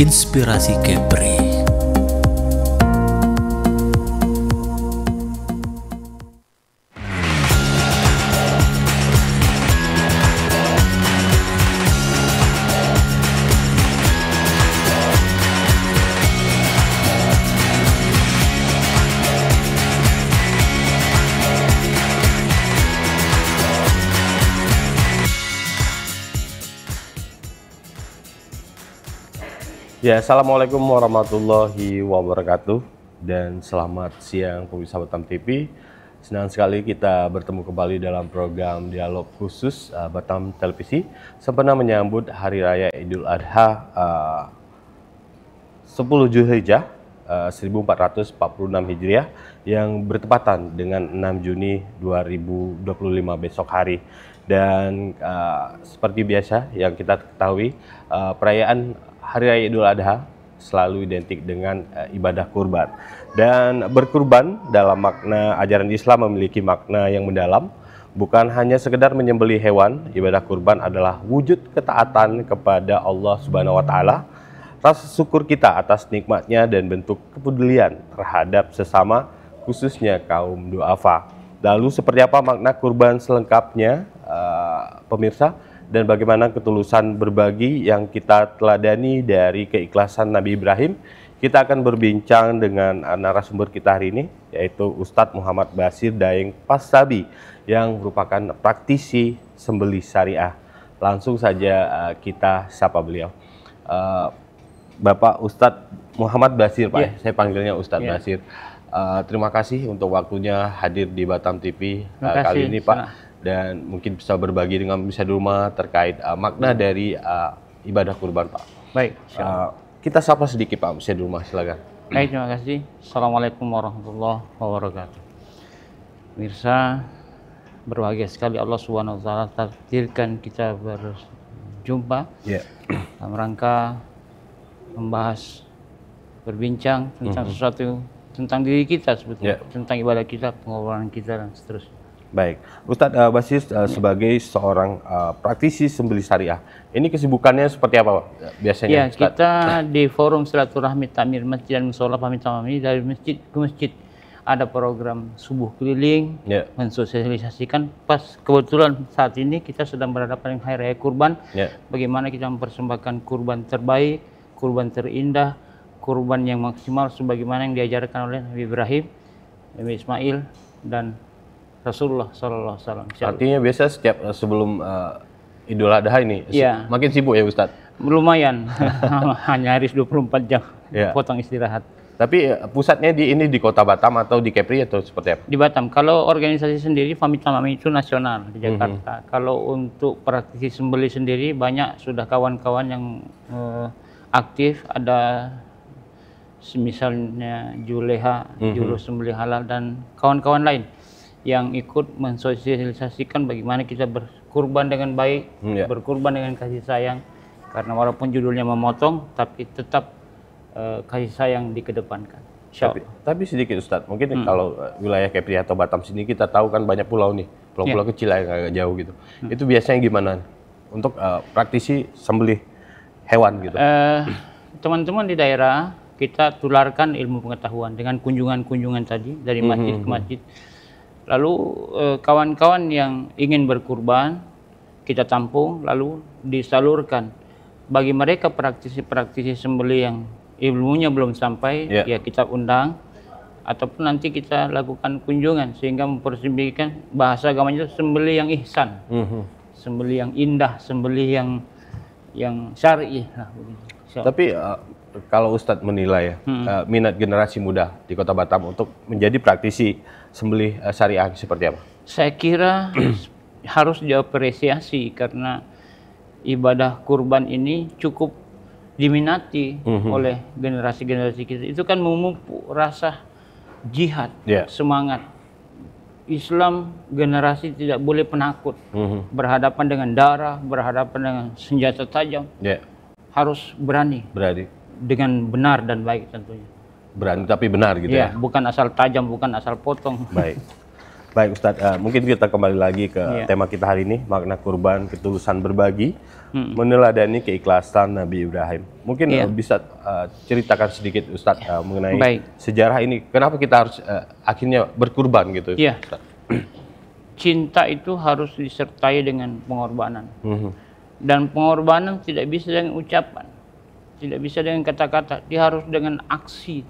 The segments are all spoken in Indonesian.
Inspirasi Kepri. Ya, assalamualaikum warahmatullahi wabarakatuh dan selamat siang pemirsa Batam TV. Senang sekali kita bertemu kembali dalam program dialog khusus Batam Televisi sempena menyambut Hari Raya Idul Adha 10 Zulhijjah 1446 Hijriah yang bertepatan dengan 6 Juni 2025 besok hari. Dan seperti biasa yang kita ketahui, perayaan Hari Raya Idul Adha selalu identik dengan ibadah kurban. Dan berkurban dalam makna ajaran Islam memiliki makna yang mendalam. Bukan hanya sekedar menyembelih hewan, ibadah kurban adalah wujud ketaatan kepada Allah Subhanahu wa Ta'ala, rasa syukur kita atas nikmatnya dan bentuk kepedulian terhadap sesama, khususnya kaum duafa. Lalu seperti apa makna kurban selengkapnya, pemirsa? Dan bagaimana ketulusan berbagi yang kita teladani dari keikhlasan Nabi Ibrahim? Kita akan berbincang dengan narasumber kita hari ini, yaitu Ustadz Muhammad Bashir Daeng Pasabi, yang merupakan praktisi sembelih syariah. Langsung saja kita sapa beliau. Bapak Ustadz Muhammad Bashir, Pak. Yeah. Saya panggilnya Ustadz Bashir. Terima kasih untuk waktunya hadir di Batam TV kali ini, Pak. Dan mungkin bisa berbagi dengan pemirsa di rumah terkait makna dari ibadah kurban, Pak. Baik. Kita sapa sedikit, Pak, pemirsa di rumah, silakan. Baik, terima kasih. Assalamualaikum warahmatullahi wabarakatuh. Pemirsa, berbahagia sekali Allah Subhanahu wa Ta'ala takdirkan kita berjumpa dalam rangka membahas, berbincang tentang sesuatu, tentang diri kita sebetulnya, tentang ibadah kita, pengorbanan kita, dan seterusnya. Baik, Ustadz Bashir sebagai seorang praktisi sembelih syariah, ini kesibukannya seperti apa, Pak, biasanya? Ya, Ustadz, kita di forum silaturahmi takmir masjid dan musola pamit tamami, dari masjid ke masjid ada program subuh keliling, mensosialisasikan. Pas kebetulan saat ini kita sedang berhadapan dengan Hari Raya Kurban, bagaimana kita mempersembahkan kurban terbaik, kurban terindah, kurban yang maksimal sebagaimana yang diajarkan oleh Nabi Ibrahim, Nabi Ismail, dan Rasulullah Sallallahu Alaihi Wasallam. Artinya biasa setiap sebelum Idul Adha ini makin sibuk ya, Ustadz? Lumayan, hanya harus 24 jam, potong istirahat. Tapi pusatnya di Kota Batam atau di Kepri atau seperti apa? Di Batam. Kalau organisasi sendiri, Famit Tamami itu nasional di Jakarta. Kalau untuk praktisi sembelih sendiri, banyak sudah kawan-kawan yang aktif. Ada misalnya Juleha, Juru Sembelih Halal, dan kawan-kawan lain yang ikut mensosialisasikan bagaimana kita berkurban dengan baik, berkurban dengan kasih sayang. Karena walaupun judulnya memotong, tapi tetap kasih sayang dikedepankan. Tapi sedikit, Ustadz, mungkin kalau wilayah Kepri atau Batam sini kita tahu kan banyak pulau nih, pulau-pulau kecil yang agak jauh gitu. Itu biasanya gimana untuk praktisi sembelih hewan gitu? Teman-teman di daerah kita tularkan ilmu pengetahuan dengan kunjungan-kunjungan tadi dari masjid ke masjid. Lalu kawan-kawan yang ingin berkurban kita tampung, lalu disalurkan. Bagi mereka praktisi-praktisi sembelih yang ilmunya belum sampai, ya kita undang, ataupun nanti kita lakukan kunjungan sehingga mempersembahkan bahasa agamanya itu sembelih yang ihsan, sembelih yang indah, sembelih yang syar'i. Tapi kalau Ustadz menilai minat generasi muda di Kota Batam untuk menjadi praktisi sembelih syariah seperti apa? Saya kira harus diapresiasi karena ibadah kurban ini cukup diminati oleh generasi-generasi kita. Itu kan memupuk rasa jihad, semangat. Islam generasi tidak boleh penakut, berhadapan dengan darah, berhadapan dengan senjata tajam. Harus berani. Dengan benar dan baik tentunya. Berani tapi benar gitu ya? Bukan asal tajam, bukan asal potong. Baik. Baik Ustadz, mungkin kita kembali lagi ke tema kita hari ini, makna kurban, ketulusan berbagi, meneladani keikhlasan Nabi Ibrahim. Mungkin bisa ceritakan sedikit Ustadz mengenai sejarah ini, kenapa kita harus akhirnya berkurban gitu? Iya. Cinta itu harus disertai dengan pengorbanan. Dan pengorbanan tidak bisa dengan ucapan, tidak bisa dengan kata-kata, dia harus dengan aksi.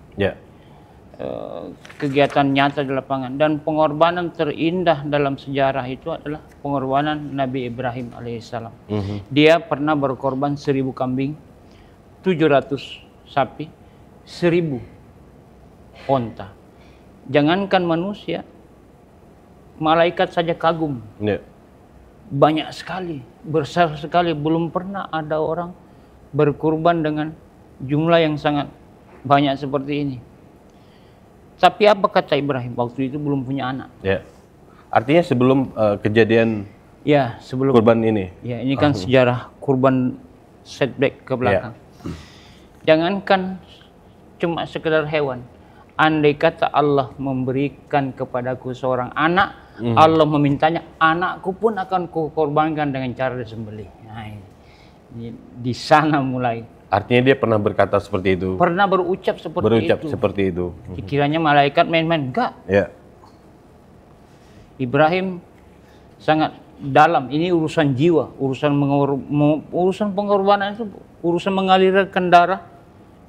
Kegiatan nyata di lapangan. Dan pengorbanan terindah dalam sejarah itu adalah pengorbanan Nabi Ibrahim alaihissalam. Dia pernah berkorban 1000 kambing, 700 sapi, 1000 onta. Jangankan manusia, malaikat saja kagum. Banyak sekali, besar sekali. Belum pernah ada orang berkurban dengan jumlah yang sangat banyak seperti ini. Tapi apa kata Ibrahim? Waktu itu belum punya anak. Artinya sebelum kejadian sebelum kurban ini. Ini kan sejarah kurban setback ke belakang. Jangankan cuma sekedar hewan. Andai kata Allah memberikan kepadaku seorang anak, Allah memintanya, anakku pun akan kukorbankan dengan cara disembelih. Nah, ini di sana mulai. Artinya dia pernah berkata seperti itu. Pernah berucap seperti itu. Dikiranya malaikat main-main, enggak. Ibrahim sangat dalam. Ini urusan jiwa, urusan pengorbanan itu, urusan mengalirkan darah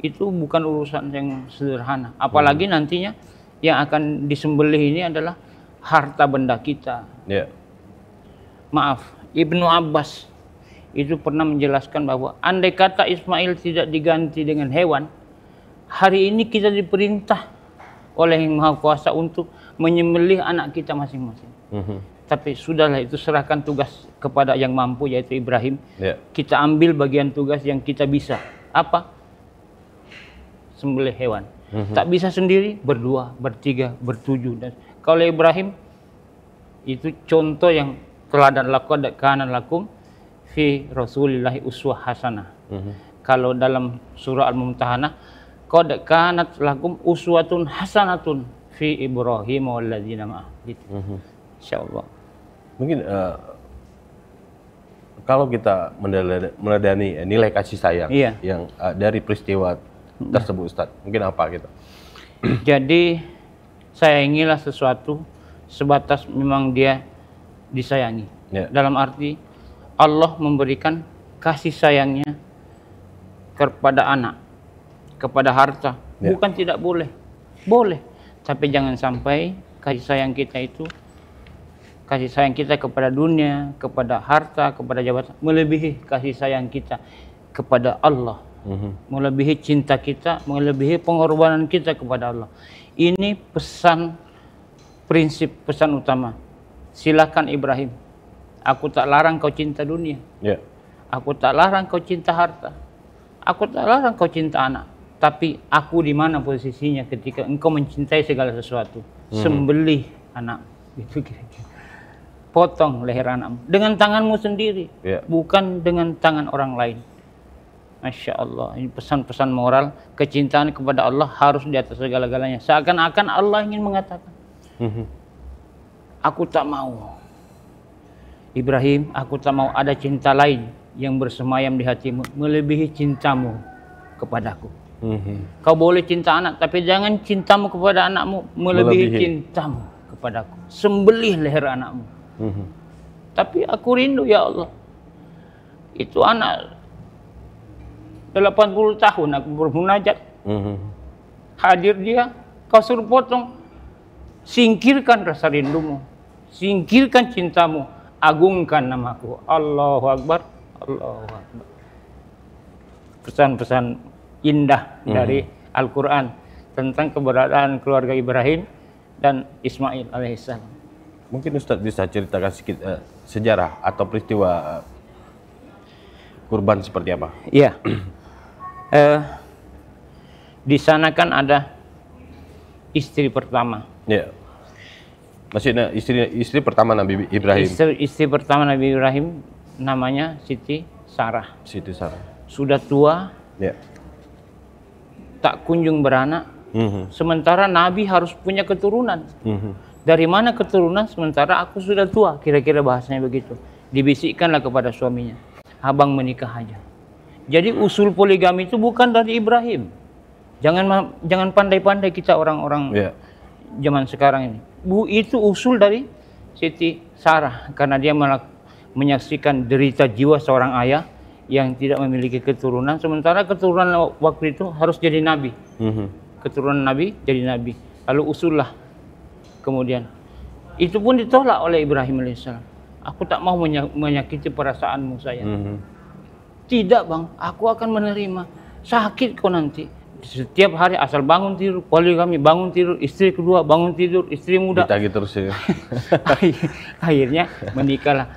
itu bukan urusan yang sederhana. Apalagi nantinya yang akan disembelih ini adalah harta benda kita. Maaf, Ibnu Abbas itu pernah menjelaskan bahwa andai kata Ismail tidak diganti dengan hewan, hari ini kita diperintah oleh Yang Maha Kuasa untuk menyembelih anak kita masing-masing. Tapi sudahlah, itu serahkan tugas kepada yang mampu, yaitu Ibrahim. Kita ambil bagian tugas yang kita bisa. Apa? Sembelih hewan. Tak bisa sendiri, berdua, bertiga, bertujuh. Dan kalau Ibrahim itu contoh yang teladan, laqad kana lakum fi Rasulillahi uswah hasanah. Kalau dalam surah Al-Mumtahanah, qad kanat lakum uswatun hasanatun fi Ibrahim walladzina ma'ah. Gitu. Insyaallah. Mungkin kalau kita meneladani nilai kasih sayang yang dari peristiwa tersebut, Ustadz, mungkin apa gitu? Jadi sayangilah sesuatu sebatas memang dia disayangi. Dalam arti Allah memberikan kasih sayangnya kepada anak, kepada harta. Bukan tidak boleh, boleh. Tapi jangan sampai kasih sayang kita itu, kasih sayang kita kepada dunia, kepada harta, kepada jabatan, melebihi kasih sayang kita kepada Allah. Melebihi cinta kita, melebihi pengorbanan kita kepada Allah. Ini pesan, prinsip pesan utama. Silakan Ibrahim, aku tak larang kau cinta dunia. Aku tak larang kau cinta harta. Aku tak larang kau cinta anak. Tapi aku di mana posisinya ketika engkau mencintai segala sesuatu? Sembelih anak. Itu kira-kira. Potong leher anakmu dengan tanganmu sendiri, bukan dengan tangan orang lain. Masya Allah, ini pesan-pesan moral, kecintaan kepada Allah harus di atas segala-galanya. Seakan-akan Allah ingin mengatakan, aku tak mau, Ibrahim, aku tak mau ada cinta lain yang bersemayam di hatimu melebihi cintamu kepadaku. Kau boleh cinta anak, tapi jangan cintamu kepada anakmu melebihi cintamu kepadaku. Sembelih leher anakmu. Tapi aku rindu ya Allah. Itu anak 80 tahun aku bermunajat. Hadir dia, kau suruh potong. Singkirkan rasa rindumu, singkirkan cintamu, agungkan namaku. Allahu Akbar, Allahu Akbar. Pesan-pesan indah dari Al-Quran tentang keberadaan keluarga Ibrahim dan Ismail alaihissalam. Mungkin Ustadz bisa ceritakan sedikit sejarah atau peristiwa kurban seperti apa? Iya. Di sana kan ada istri pertama. Maksudnya istri pertama Nabi Ibrahim. Istri pertama Nabi Ibrahim namanya Siti Sarah. Siti Sarah. Sudah tua, tak kunjung beranak. Sementara Nabi harus punya keturunan. Dari mana keturunan sementara aku sudah tua? Kira-kira bahasanya begitu. Dibisikkanlah kepada suaminya, abang menikah aja. Jadi usul poligami itu bukan dari Ibrahim. Jangan pandai-pandai kita orang-orang zaman sekarang ini. Itu usul dari Siti Sarah, karena dia menyaksikan derita jiwa seorang ayah yang tidak memiliki keturunan, sementara keturunan waktu itu harus jadi nabi. Keturunan nabi jadi nabi. Lalu usullah kemudian. Itu pun ditolak oleh Ibrahim alaihissalam. Aku tak mau menyakiti perasaanmu sayang. Tidak bang, aku akan menerima. Sakit kau nanti. Setiap hari asal bangun tidur, poligami, bangun tidur, istri kedua, bangun tidur, istri muda. Ditagih terus ya. Akhirnya menikahlah.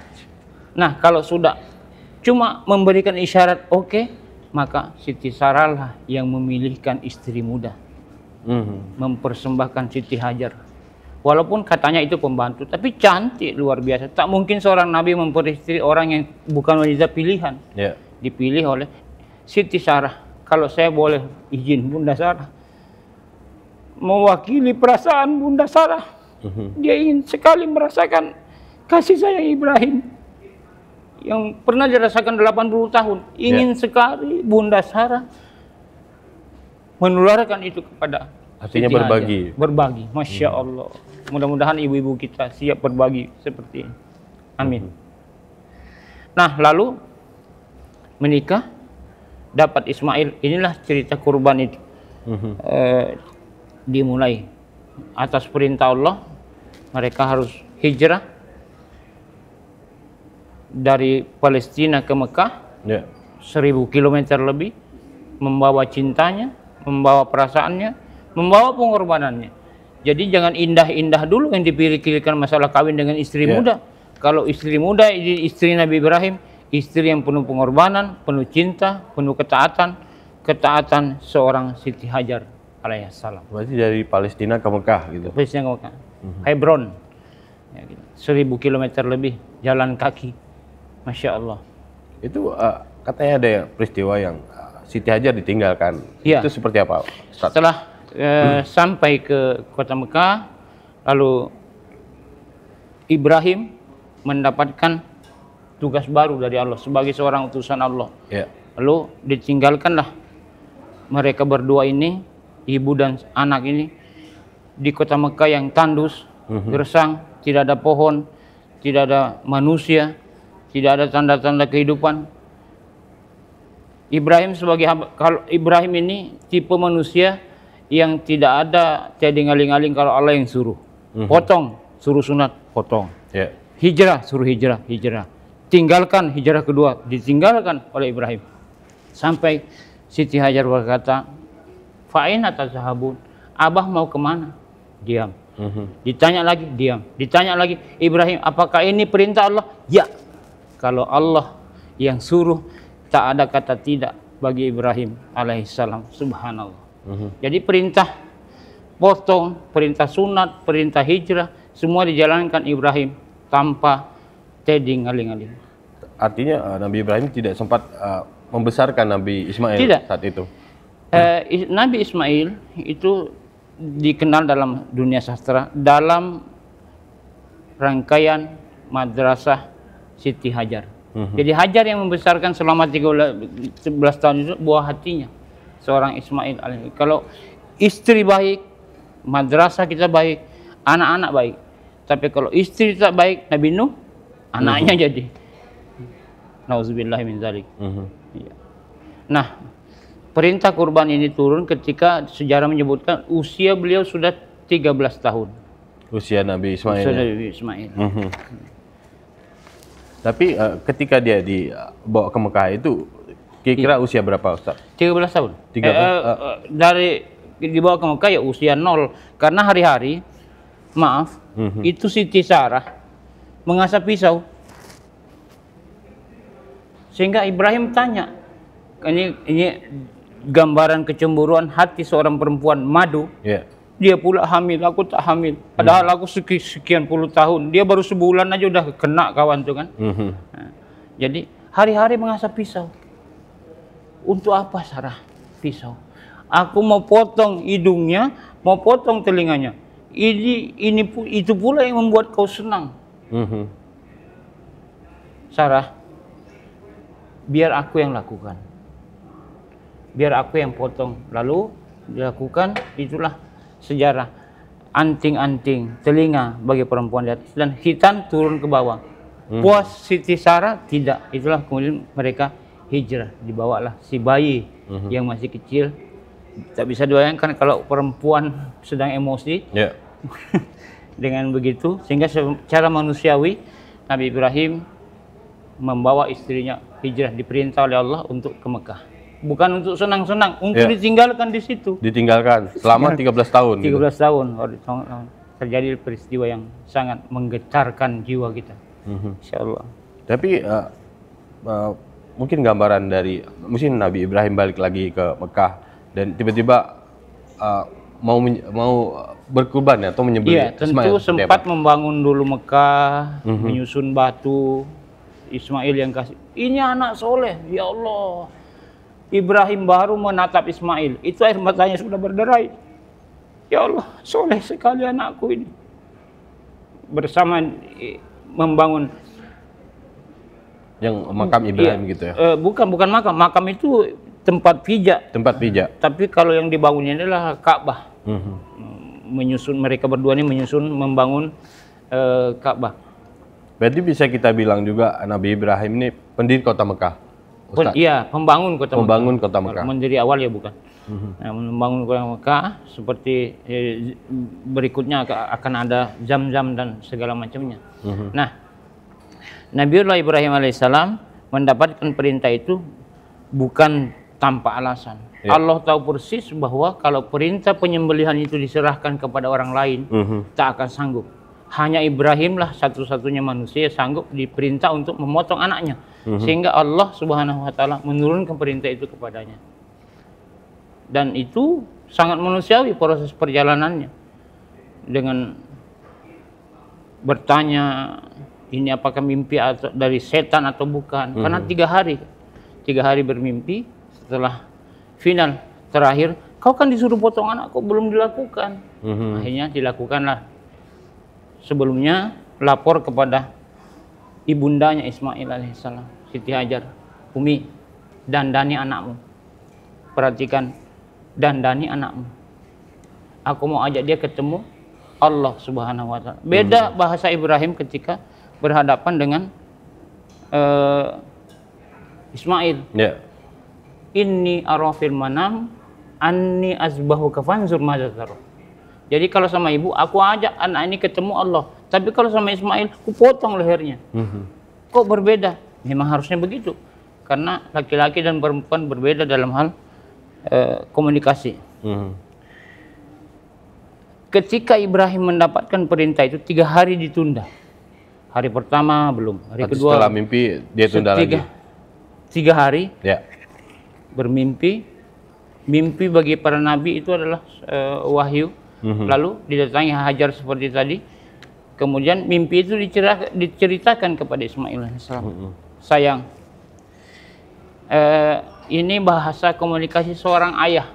Nah, kalau sudah cuma memberikan isyarat oke, maka Siti Sarah lah yang memilihkan istri muda. Mempersembahkan Siti Hajar. Walaupun katanya itu pembantu, tapi cantik luar biasa. Tak mungkin seorang nabi memperistri orang yang bukan wanita pilihan. Dipilih oleh Siti Sarah. Kalau saya boleh izin Bunda Sarah, mewakili perasaan Bunda Sarah. Dia ingin sekali merasakan kasih sayang Ibrahim yang pernah dirasakan 80 tahun. Ingin sekali Bunda Sarah menularkan itu kepada artinya berbagi. Berbagi, Masya Allah. Mudah-mudahan ibu-ibu kita siap berbagi seperti ini. Amin. Nah, lalu menikah, dapat Ismail. Inilah cerita kurban itu. Dimulai atas perintah Allah. Mereka harus hijrah dari Palestina ke Mekah, 1000 km lebih, membawa cintanya, membawa perasaannya, membawa pengorbanannya. Jadi jangan indah-indah dulu yang dipikirkan masalah kawin dengan istri muda. Kalau istri muda, istri Nabi Ibrahim, istri yang penuh pengorbanan, penuh cinta, penuh ketaatan seorang Siti Hajar alaihissalam. Berarti dari Palestina ke Mekah gitu. Palestina ke Mekah. Hebron. Ya, gitu. 1000 km lebih jalan kaki. Masya Allah. Itu katanya ada peristiwa yang Siti Hajar ditinggalkan. Itu seperti apa? Setelah sampai ke kota Mekah, lalu Ibrahim mendapatkan tugas baru dari Allah sebagai seorang utusan Allah. Lalu ditinggalkanlah mereka berdua ini, ibu dan anak ini, di kota Mekah yang tandus, gersang, tidak ada pohon, tidak ada manusia, tidak ada tanda-tanda kehidupan. Ibrahim kalau Ibrahim ini tipe manusia yang tidak ada jadi ngaling-ngaling kalau Allah yang suruh. Potong, suruh sunat, potong. Hijrah, suruh hijrah, hijrah. Tinggalkan, hijrah kedua, ditinggalkan oleh Ibrahim. Sampai Siti Hajar berkata, "Fa'ina tazahabun?" Abah mau kemana? Diam. Ditanya lagi, diam. Ditanya lagi, Ibrahim, apakah ini perintah Allah? Ya. Kalau Allah yang suruh, tak ada kata tidak bagi Ibrahim alaihissalam. Subhanallah. Jadi perintah potong, perintah sunat, perintah hijrah, semua dijalankan Ibrahim tanpa teding aling-aling. Artinya Nabi Ibrahim tidak sempat membesarkan Nabi Ismail saat itu? Nabi Ismail itu dikenal dalam dunia sastra dalam rangkaian madrasah Siti Hajar. Jadi Hajar yang membesarkan selama 11 tahun itu buah hatinya seorang Ismail. Kalau istri baik, madrasah kita baik, anak-anak baik. Tapi kalau istri tak baik, Nabi Nuh, anaknya jadi. Nauzubillah min zalik. Nah, perintah kurban ini turun ketika sejarah menyebutkan usia beliau sudah 13 tahun. Usia Nabi Ismail. Usia Nabi Ismail. Tapi ketika dia dibawa ke Mekah itu kira-kira usia berapa, Ustaz? 13 tahun. Dari dibawa ke Mekah ya usia 0. Karena hari-hari, maaf, itu Siti Sarah mengasah pisau. Sehingga Ibrahim tanya, ini gambaran kecemburuan hati seorang perempuan madu. Dia pula hamil, aku tak hamil. Padahal aku sekian puluh tahun. Dia baru sebulan aja udah kena kawan tuh kan. Nah, jadi hari-hari mengasah pisau. Untuk apa Sarah pisau? Aku mau potong hidungnya, mau potong telinganya. itu pula yang membuat kau senang. Sarah, biar aku yang lakukan. Biar aku yang potong. Lalu dilakukan, itulah sejarah. Anting-anting telinga bagi perempuan di atas dan hitam turun ke bawah. Puas Siti Sarah? Tidak. Itulah kemudian mereka hijrah. Dibawalah si bayi yang masih kecil. Tak bisa dibayangkan kalau perempuan sedang emosi. Dengan begitu, sehingga secara manusiawi Nabi Ibrahim membawa istrinya hijrah, diperintah oleh Allah untuk ke Mekah. Bukan untuk senang-senang, untuk ditinggalkan di situ. Ditinggalkan selama 13 tahun. 13 tahun terjadi peristiwa yang sangat menggetarkan jiwa kita. Insya Allah. Tapi mungkin gambaran dari mungkin Nabi Ibrahim balik lagi ke Mekah dan tiba-tiba mau berkurban atau menyembelih. Iya, tentu sempat membangun dulu Mekah, menyusun batu. Ismail yang kasih, ini anak soleh, ya Allah. Ibrahim baru menatap Ismail, itu air matanya sudah berderai. Ya Allah, soleh sekali anakku ini. Bersama membangun yang makam Ibrahim gitu ya? Bukan makam itu tempat pijak. Tempat pijak. Tapi kalau yang dibangunnya adalah Ka'bah. Mereka berdua ini membangun Ka'bah. Berarti bisa kita bilang juga Nabi Ibrahim ini pendiri kota Mekah. Iya, pembangun kota Mekah. Mendiri awal ya bukan. Nah, membangun kota Mekah seperti berikutnya akan ada Zam-Zam dan segala macamnya. Nah, Nabiullah Ibrahim alaihissalam mendapatkan perintah itu bukan tanpa alasan. Allah tahu persis bahwa kalau perintah penyembelihan itu diserahkan kepada orang lain, tak akan sanggup. Hanya Ibrahimlah satu-satunya manusia sanggup diperintah untuk memotong anaknya. Sehingga Allah Subhanahu wa taala menurunkan perintah itu kepadanya. Dan itu sangat manusiawi proses perjalanannya. Dengan bertanya, ini apakah mimpi atau dari setan atau bukan? Karena 3 hari bermimpi, setelah final terakhir, kau kan disuruh potong anak, kok belum dilakukan? Akhirnya dilakukanlah. Sebelumnya lapor kepada ibundanya Ismail alaihissalam, Siti Hajar, Umi, dandani anakmu. Perhatikan, dandani anakmu. Aku mau ajak dia ketemu Allah Subhanahu wa taala. Beda bahasa Ibrahim ketika berhadapan dengan Ismail. Inni arafil manam anni azbahuka fanzur madza tara. Jadi kalau sama ibu, aku ajak anak ini ketemu Allah. Tapi kalau sama Ismail, aku potong lehernya. Kok berbeda? Memang harusnya begitu. Karena laki-laki dan perempuan berbeda dalam hal komunikasi. Ketika Ibrahim mendapatkan perintah itu, 3 hari ditunda. Hari pertama belum, hari kedua. Setelah mimpi, dia tunda lagi. 3 hari bermimpi. Mimpi bagi para nabi itu adalah wahyu. Lalu didatangi Hajar seperti tadi. Kemudian mimpi itu diceritakan kepada Ismail alaihissalam. Sayang, ini bahasa komunikasi seorang ayah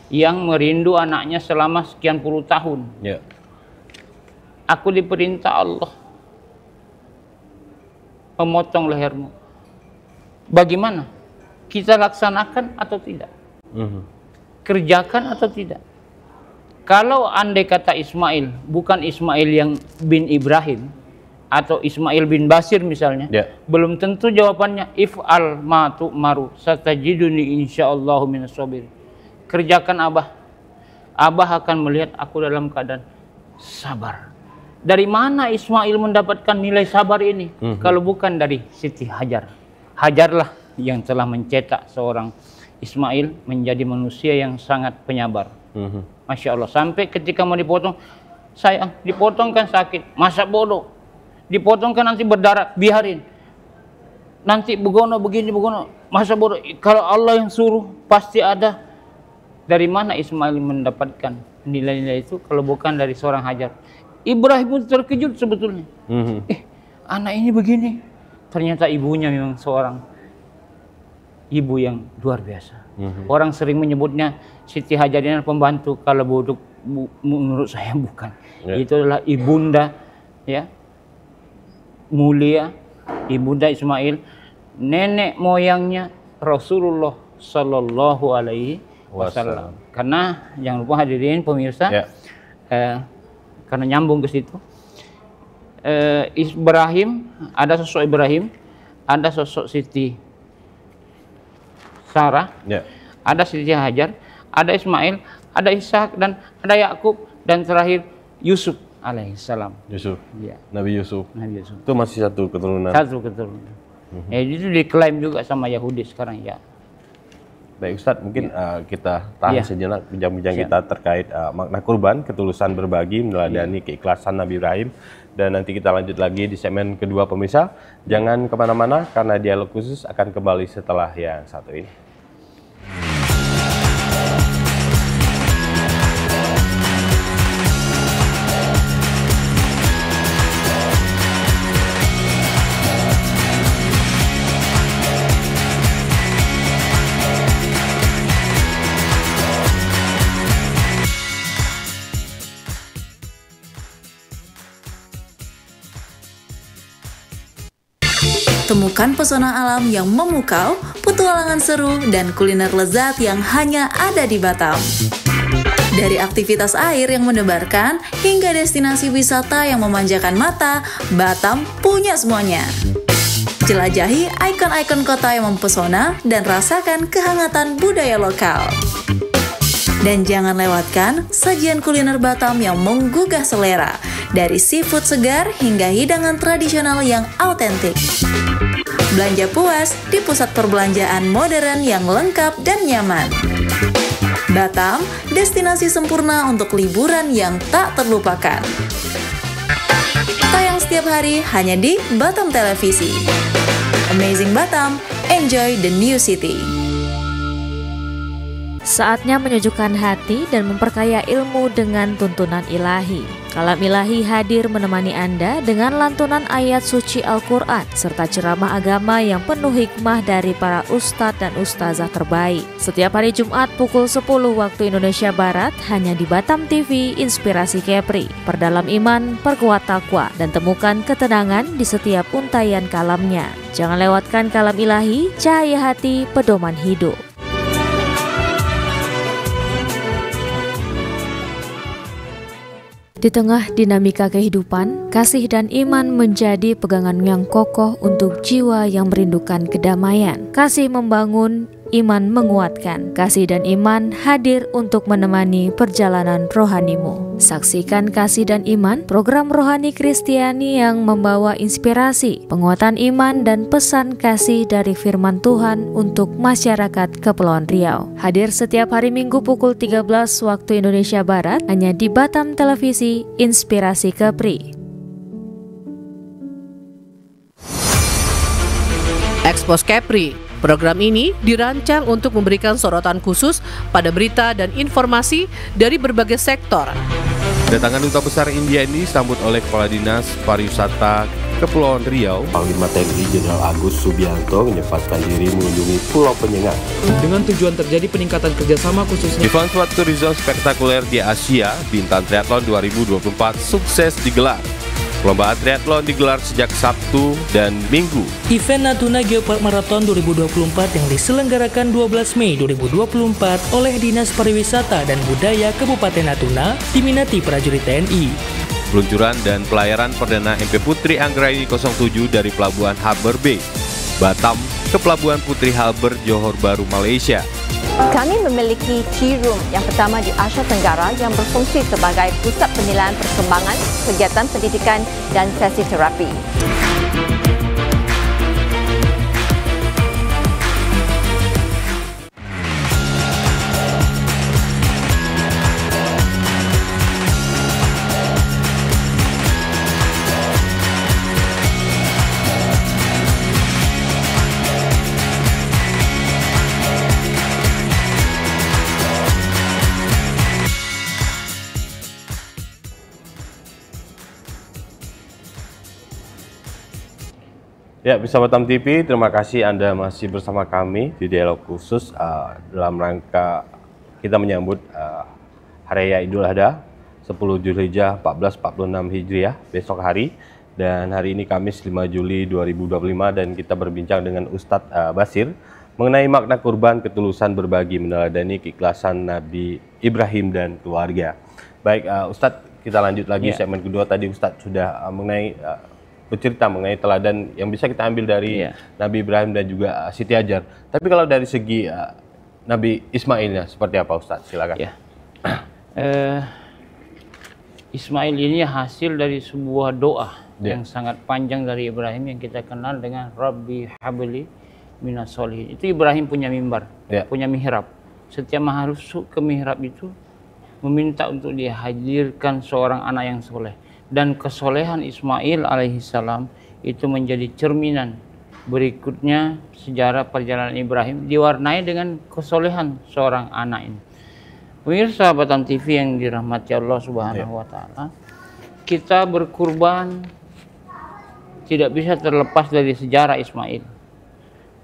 yang merindu anaknya selama sekian puluh tahun. Aku diperintah Allah memotong lehermu. Bagaimana? Kita laksanakan atau tidak? Kerjakan atau tidak? Kalau andai kata Ismail bukan Ismail yang bin Ibrahim atau Ismail bin Basir misalnya, belum tentu jawabannya if'al ma tu'maru satajiduni insyaallahu minas sabirin. Kerjakan Abah. Abah akan melihat aku dalam keadaan sabar. Dari mana Ismail mendapatkan nilai sabar ini? Kalau bukan dari Siti Hajar. Hajarlah yang telah mencetak seorang Ismail menjadi manusia yang sangat penyabar. Masya Allah, sampai ketika mau dipotong, sayang, dipotong kan sakit, masa bodoh, dipotong kan nanti berdarah, biarin, nanti begono begini begono, masa bodoh. Kalau Allah yang suruh pasti ada. Dari mana Ismail mendapatkan nilai-nilai itu kalau bukan dari seorang Hajar? Ibrahim pun terkejut sebetulnya. Anak ini begini, ternyata ibunya memang seorang ibu yang luar biasa. Orang sering menyebutnya Siti Hajar ini pembantu, kalau menurut saya bukan. Ya. Itu adalah ibunda, ya, mulia, ibunda Ismail, nenek moyangnya Rasulullah Sallallahu Alaihi Wasallam. Karena jangan lupa hadirin pemirsa, Ya. Karena nyambung ke situ, Ibrahim, ada sosok Ibrahim, ada sosok Siti Sarah, Ya. ada Siti Hajar, ada Ismail, ada Ishak, dan ada Yakub, dan terakhir Yusuf alaihissalam. Yusuf. Ya, Nabi Yusuf. Nabi Yusuf. Itu masih satu keturunan. Satu keturunan. Itu diklaim juga sama Yahudi sekarang ya. Baik Ustadz, mungkin kita tahan sejenak bincang-bincang kita terkait makna kurban, ketulusan berbagi, meneladani keikhlasan Nabi Ibrahim. Dan nanti kita lanjut lagi di segmen kedua pemirsa. Jangan kemana-mana karena dialog khusus akan kembali setelah yang satu ini. Temukan pesona alam yang memukau, petualangan seru, dan kuliner lezat yang hanya ada di Batam. Dari aktivitas air yang mendebarkan, hingga destinasi wisata yang memanjakan mata, Batam punya semuanya. Jelajahi ikon-ikon kota yang mempesona dan rasakan kehangatan budaya lokal. Dan jangan lewatkan sajian kuliner Batam yang menggugah selera, dari seafood segar hingga hidangan tradisional yang autentik. Belanja puas di pusat perbelanjaan modern yang lengkap dan nyaman. Batam, destinasi sempurna untuk liburan yang tak terlupakan. Tayang setiap hari hanya di Batam Televisi. Amazing Batam, enjoy the new city. Saatnya menyejukkan hati dan memperkaya ilmu dengan tuntunan ilahi. Kalam Ilahi hadir menemani Anda dengan lantunan ayat suci Al-Quran serta ceramah agama yang penuh hikmah dari para ustadz dan ustazah terbaik. Setiap hari Jumat pukul 10 waktu Indonesia Barat hanya di Batam TV Inspirasi Kepri. Perdalam iman, perkuat takwa, dan temukan ketenangan di setiap untayan kalamnya. Jangan lewatkan Kalam Ilahi, cahaya hati, pedoman hidup. Di tengah dinamika kehidupan, kasih dan iman menjadi pegangan yang kokoh untuk jiwa yang merindukan kedamaian. Kasih membangun, iman menguatkan. Kasih dan iman hadir untuk menemani perjalanan rohanimu. Saksikan Kasih dan Iman, program rohani Kristiani yang membawa inspirasi, penguatan iman, dan pesan kasih dari firman Tuhan untuk masyarakat Kepulauan Riau. Hadir setiap hari Minggu pukul 13 waktu Indonesia Barat hanya di Batam Televisi Inspirasi Kepri. Expos Kepri. Program ini dirancang untuk memberikan sorotan khusus pada berita dan informasi dari berbagai sektor. Kedatangan Duta Besar India ini disambut oleh Kepala Dinas Pariwisata Kepulauan Riau, Panglima TNI Jenderal Agus Subianto menyempatkan diri mengunjungi Pulau Penyengat. Dengan tujuan terjadi peningkatan kerjasama khususnya. Event Sport Tourism spektakuler di Asia, Bintan Triathlon 2024 sukses digelar. Perlombaan triathlon digelar sejak Sabtu dan Minggu. Event Natuna Geopark Marathon 2024 yang diselenggarakan 12 Mei 2024 oleh Dinas Pariwisata dan Budaya Kabupaten Natuna diminati prajurit TNI. Peluncuran dan pelayaran perdana MP Putri Anggraini 07 dari Pelabuhan Harbour Bay, Batam ke Pelabuhan Putri Harbour, Johor Bahru, Malaysia. Kami memiliki tea room yang pertama di Asia Tenggara yang berfungsi sebagai pusat penilaian perkembangan, kegiatan pendidikan dan sesi terapi. Ya, bisa Batam TV, terima kasih Anda masih bersama kami di dialog khusus dalam rangka kita menyambut Hari Raya Idul Adha 10 Zulhijjah 1446 Hijriah besok hari. Dan hari ini Kamis 5 Juli 2025 dan kita berbincang dengan Ustadz Basir mengenai makna kurban, ketulusan berbagi, meneladani keikhlasan Nabi Ibrahim dan keluarga. Baik, Ustadz, kita lanjut lagi segmen kedua. Tadi Ustadz sudah bercerita mengenai teladan yang bisa kita ambil dari Nabi Ibrahim dan juga Siti Hajar. Tapi kalau dari segi Nabi Ismailnya seperti apa, Ustadz? Silakan. Ismail ini hasil dari sebuah doa yang sangat panjang dari Ibrahim yang kita kenal dengan Rabbi habli minas solihin. Itu Ibrahim punya mimbar, punya mihrab. Setiap masuk ke mihrab itu meminta untuk dihadirkan seorang anak yang soleh. Dan kesolehan Ismail alaihissalam itu menjadi cerminan berikutnya sejarah perjalanan Ibrahim diwarnai dengan kesolehan seorang anak ini. Pemirsa Batam TV yang dirahmati Allah Subhanahu wa Ta'ala, kita berkurban tidak bisa terlepas dari sejarah Ismail.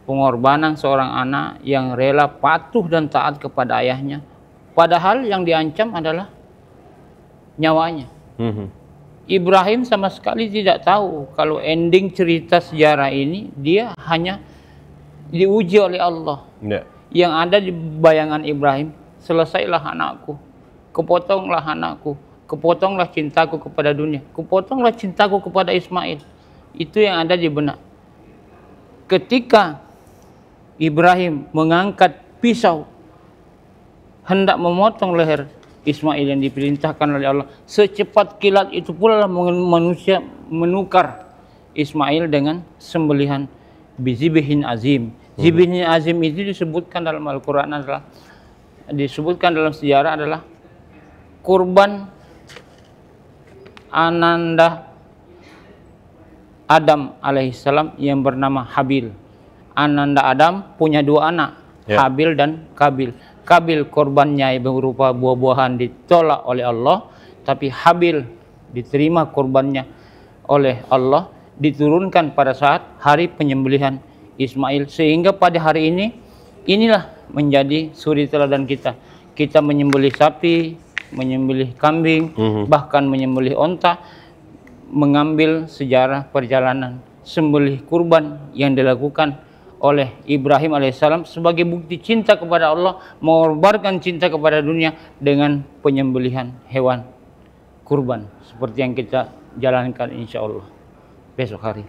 Pengorbanan seorang anak yang rela patuh dan taat kepada ayahnya, padahal yang diancam adalah nyawanya. Ibrahim sama sekali tidak tahu kalau ending cerita sejarah ini dia hanya diuji oleh Allah. Yang ada di bayangan Ibrahim, selesailah anakku, kepotonglah anakku, kepotonglah cintaku kepada dunia, kepotonglah cintaku kepada Ismail. Itu yang ada di benak. Ketika Ibrahim mengangkat pisau hendak memotong leher Ismail yang diperintahkan oleh Allah, secepat kilat itu pula manusia menukar Ismail dengan sembelihan bizibihin azim. Zibihin azim itu disebutkan dalam Al-Quran adalah disebutkan dalam sejarah adalah kurban ananda Adam alaihissalam yang bernama Habil. Ananda Adam punya dua anak, Habil dan Kabil. Kabil korbannya berupa buah-buahan ditolak oleh Allah, tapi Habil diterima korbannya oleh Allah, diturunkan pada saat hari penyembelihan Ismail. Sehingga pada hari ini, inilah menjadi suri teladan kita. Kita menyembelih sapi, menyembelih kambing, bahkan menyembelih onta, mengambil sejarah perjalanan sembelih kurban yang dilakukan oleh Ibrahim alaihissalam sebagai bukti cinta kepada Allah, mengorbankan cinta kepada dunia dengan penyembelihan hewan kurban seperti yang kita jalankan insya Allah besok hari.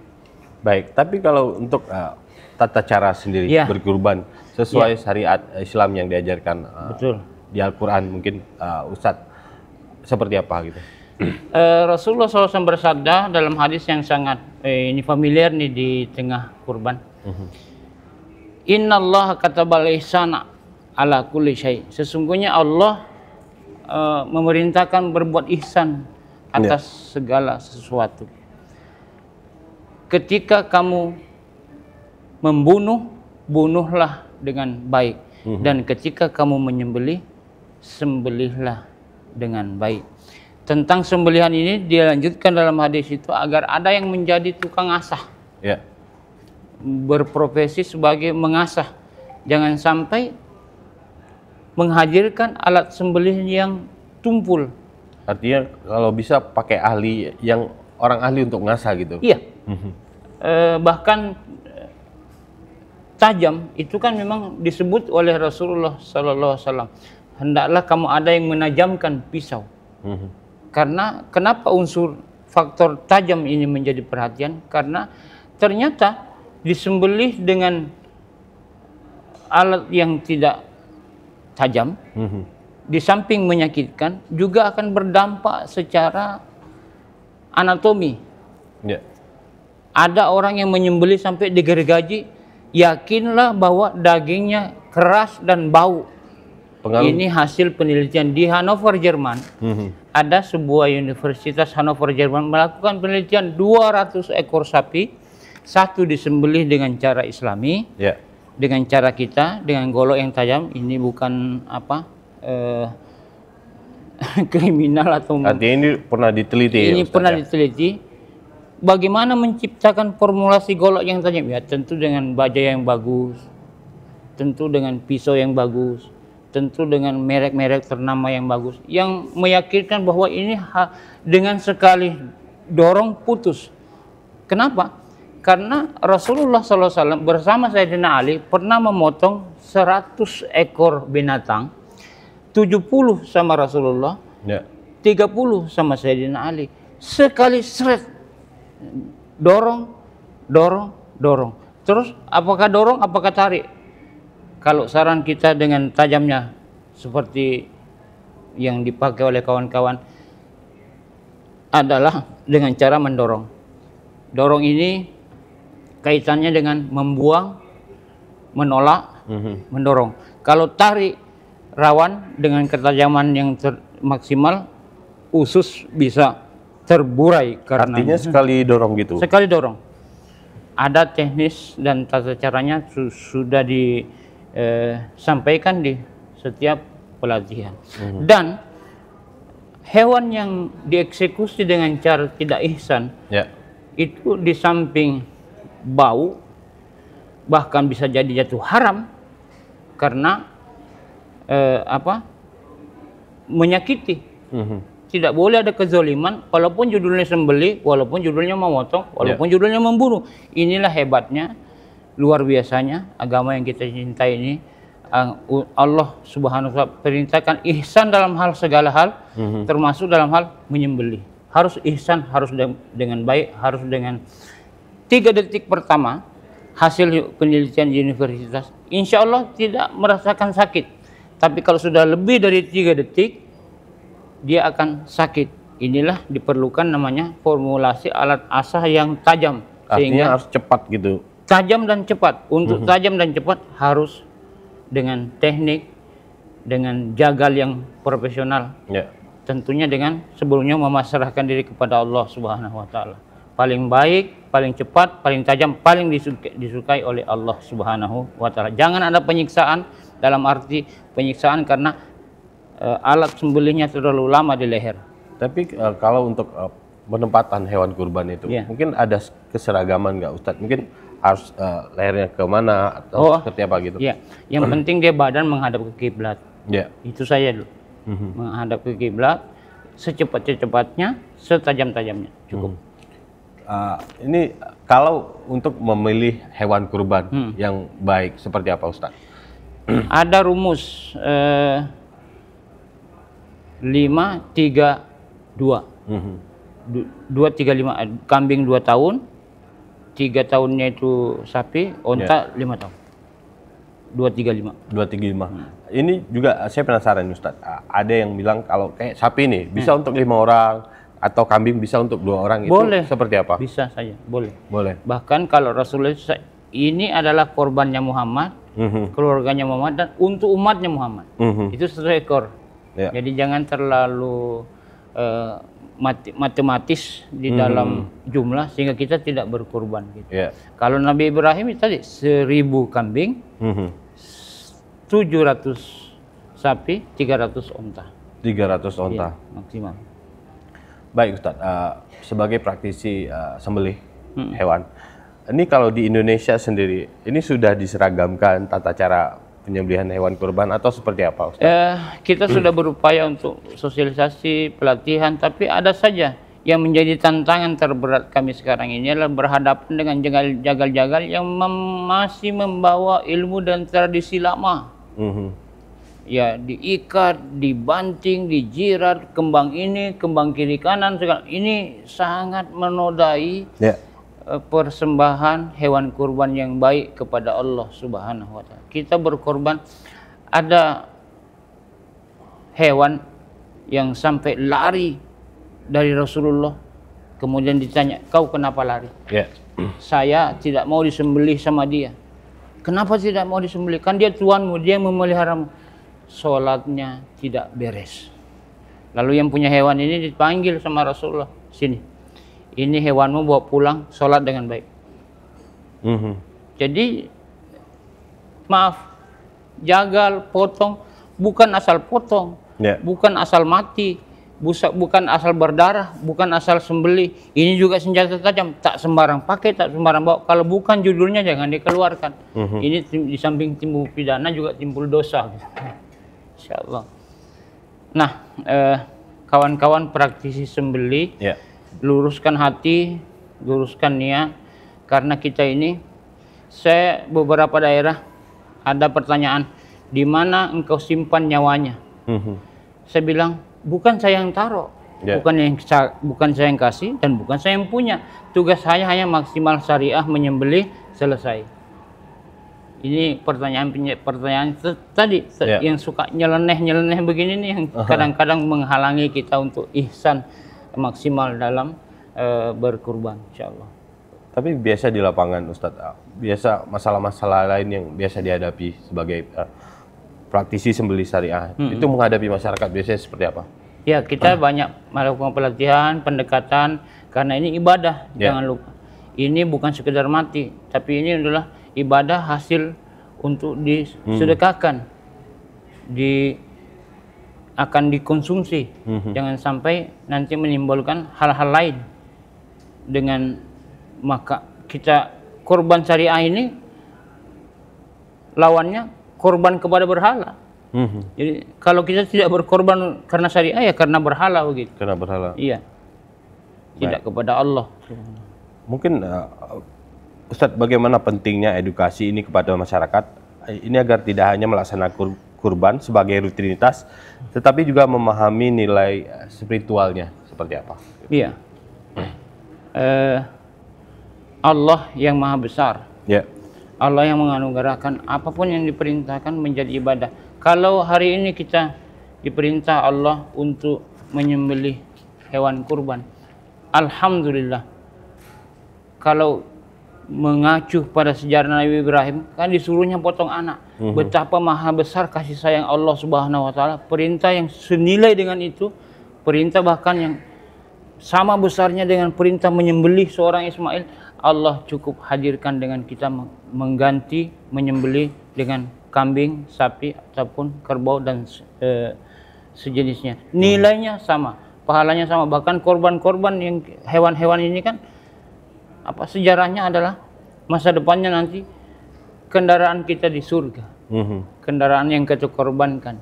Baik, tapi kalau untuk tata cara sendiri berkurban sesuai syariat Islam yang diajarkan di Al-Quran, mungkin Ustadz seperti apa gitu? Rasulullah SAW bersabda dalam hadis yang sangat ini familiar nih di tengah kurban. Inna Allah katabal ihsana ala kulli syai. Sesungguhnya Allah memerintahkan berbuat ihsan atas segala sesuatu. Ketika kamu membunuh, bunuhlah dengan baik. Dan ketika kamu menyembelih, sembelihlah dengan baik. Tentang sembelihan ini dilanjutkan dalam hadis itu agar ada yang menjadi tukang asah. Berprofesi sebagai mengasah. Jangan sampai menghadirkan alat sembelih yang tumpul. Artinya kalau bisa pakai ahli yang orang ahli untuk mengasah gitu. Iya. Bahkan tajam itu kan memang disebut oleh Rasulullah SAW. Hendaklah kamu ada yang menajamkan pisau. Karena kenapa unsur faktor tajam ini menjadi perhatian? Karena ternyata disembelih dengan alat yang tidak tajam, di samping menyakitkan, juga akan berdampak secara anatomi. Ada orang yang menyembelih sampai digergaji, yakinlah bahwa dagingnya keras dan bau. Ini hasil penelitian di Hannover, Jerman. Ada sebuah universitas Hannover, Jerman melakukan penelitian 200 ekor sapi, satu disembelih dengan cara Islami, dengan cara kita, dengan golok yang tajam. Ini bukan apa kriminal atau artinya ini pernah diteliti. Ini pernah diteliti. Bagaimana menciptakan formulasi golok yang tajam? Ya tentu dengan baja yang bagus, tentu dengan pisau yang bagus, tentu dengan merek-merek ternama yang bagus, yang meyakinkan bahwa ini dengan sekali dorong putus. Kenapa? Karena Rasulullah SAW bersama Sayyidina Ali pernah memotong 100 ekor binatang, 70 sama Rasulullah, 30 sama Sayyidina Ali. Sekali seret, dorong. Terus apakah dorong, apakah tarik? Kalau saran kita dengan tajamnya seperti yang dipakai oleh kawan-kawan adalah dengan cara mendorong. Dorong ini kaitannya dengan membuang, menolak, mendorong. Kalau tarik rawan dengan ketajaman yang maksimal, usus bisa terburai. Artinya sekali dorong gitu? Sekali dorong. Ada teknis dan tata caranya sudah disampaikan di setiap pelatihan. Dan hewan yang dieksekusi dengan cara tidak ihsan, itu di samping bau, bahkan bisa jadi jatuh haram karena menyakiti. Tidak boleh ada kezaliman, walaupun judulnya sembelih, walaupun judulnya memotong, walaupun judulnya membunuh. Inilah hebatnya, luar biasanya agama yang kita cintai ini. Allah Subhanahu wa Ta'ala perintahkan ihsan dalam hal segala hal, termasuk dalam hal menyembelih. Harus ihsan, harus dengan baik, harus dengan 3 detik pertama hasil penelitian di universitas, insya Allah tidak merasakan sakit. Tapi kalau sudah lebih dari 3 detik, dia akan sakit. Inilah diperlukan namanya formulasi alat asah yang tajam. Artinya harus cepat gitu. Tajam dan cepat. Untuk tajam dan cepat harus dengan teknik, dengan jagal yang profesional. Tentunya dengan sebelumnya memasrahkan diri kepada Allah Subhanahu wa Ta'ala. Paling baik, paling cepat, paling tajam, paling disukai oleh Allah Subhanahu wa Ta'ala. Jangan ada penyiksaan, dalam arti penyiksaan karena alat sembelihnya terlalu lama di leher. Tapi kalau untuk penempatan hewan kurban itu, mungkin ada keseragaman nggak Ustadz? Mungkin harus lehernya ke mana atau seperti apa gitu? Yang penting dia badan menghadap ke kiblat. Itu saya dulu. Menghadap ke kiblat, secepat-cepatnya, setajam-tajamnya, cukup. Ini kalau untuk memilih hewan kurban yang baik seperti apa Ustadz? Ada rumus 5-3-2. 2-3-5, kambing 2 tahun, 3 tahunnya itu sapi, onta 5 tahun. 2-3-5. 2-3-5. Ini juga saya penasaran Ustadz. Ada yang bilang kalau kayak sapi nih bisa untuk 5 orang atau kambing bisa untuk 2 orang. Boleh. Itu seperti apa? Bisa saja, boleh. Bahkan kalau Rasulullah ini adalah korbannya Muhammad, keluarganya Muhammad dan untuk umatnya Muhammad. Itu 1 ekor. Jadi jangan terlalu matematis di dalam jumlah sehingga kita tidak berkurban gitu. Kalau Nabi Ibrahim tadi 1000 kambing, 700 sapi, 300 onta. 300 onta. Maksimal. Baik Ustadz, sebagai praktisi sembelih hewan, ini kalau di Indonesia sendiri, ini sudah diseragamkan tata cara penyembelihan hewan kurban atau seperti apa Ustadz? Kita sudah berupaya untuk sosialisasi, pelatihan, tapi ada saja yang menjadi tantangan terberat kami sekarang ini adalah berhadapan dengan jagal-jagal yang masih membawa ilmu dan tradisi lama. Ya, diikat, dibanting, dijirat, kembang ini, kembang kiri kanan, segala. Ini sangat menodai persembahan hewan kurban yang baik kepada Allah Subhanahu wa Ta'ala. Kita berkorban, ada hewan yang sampai lari dari Rasulullah, kemudian ditanya, kau kenapa lari? Saya tidak mau disembelih sama dia. Kenapa tidak mau disembelih? Kan dia tuanmu, dia memeliharamu. Sholatnya tidak beres. Lalu yang punya hewan ini dipanggil sama Rasulullah, sini, ini hewanmu bawa pulang, sholat dengan baik. Jadi maaf, jagal, potong, bukan asal potong, bukan asal mati, bukan asal berdarah, bukan asal sembelih. Ini juga senjata tajam, tak sembarang pakai, tak sembarang bawa. Kalau bukan judulnya jangan dikeluarkan. Ini di samping timbul pidana juga timbul dosa. Insyaallah. Nah, kawan-kawan praktisi sembelih, luruskan hati, luruskan niat, karena kita ini, saya beberapa daerah ada pertanyaan, di mana engkau simpan nyawanya? Saya bilang, bukan saya yang taruh, bukan saya yang kasih, dan bukan saya yang punya. Tugas saya hanya maksimal syariah, menyembelih, selesai. Ini pertanyaan tadi yang suka nyeleneh begini nih, yang kadang-kadang menghalangi kita untuk ihsan maksimal dalam berkurban, insyaallah. Tapi biasa di lapangan, Ustadz, biasa masalah-masalah lain yang biasa dihadapi sebagai praktisi sembelih syariah, itu menghadapi masyarakat biasanya seperti apa? Ya, kita banyak melakukan pelatihan, pendekatan, karena ini ibadah, jangan lupa. Ini bukan sekedar mati, tapi ini adalah ibadah hasil untuk disedekahkan, akan dikonsumsi. Jangan sampai nanti menimbulkan hal-hal lain. Dengan maka kita korban syariah ini lawannya korban kepada berhala. Jadi kalau kita tidak berkorban karena syariah, ya karena berhala begitu. Karena berhala. Iya. Tidak kepada Allah. Mungkin Ustadz, bagaimana pentingnya edukasi ini kepada masyarakat ini agar tidak hanya melaksanakan kurban sebagai rutinitas, tetapi juga memahami nilai spiritualnya seperti apa? Iya. Allah yang maha besar. Allah yang menganugerahkan apapun yang diperintahkan menjadi ibadah. Kalau hari ini kita diperintah Allah untuk menyembelih hewan kurban, alhamdulillah. Kalau mengacu pada sejarah Nabi Ibrahim, kan disuruhnya potong anak. Betapa maha besar kasih sayang Allah Subhanahu wa taala. Perintah yang senilai dengan itu, perintah bahkan yang sama besarnya dengan perintah menyembelih seorang Ismail, Allah cukup hadirkan dengan kita mengganti menyembelih dengan kambing, sapi ataupun kerbau dan sejenisnya. Nilainya sama, pahalanya sama. Bahkan korban-korban yang hewan-hewan ini kan sejarahnya adalah masa depannya nanti kendaraan kita di surga. Kendaraan yang kita korbankan.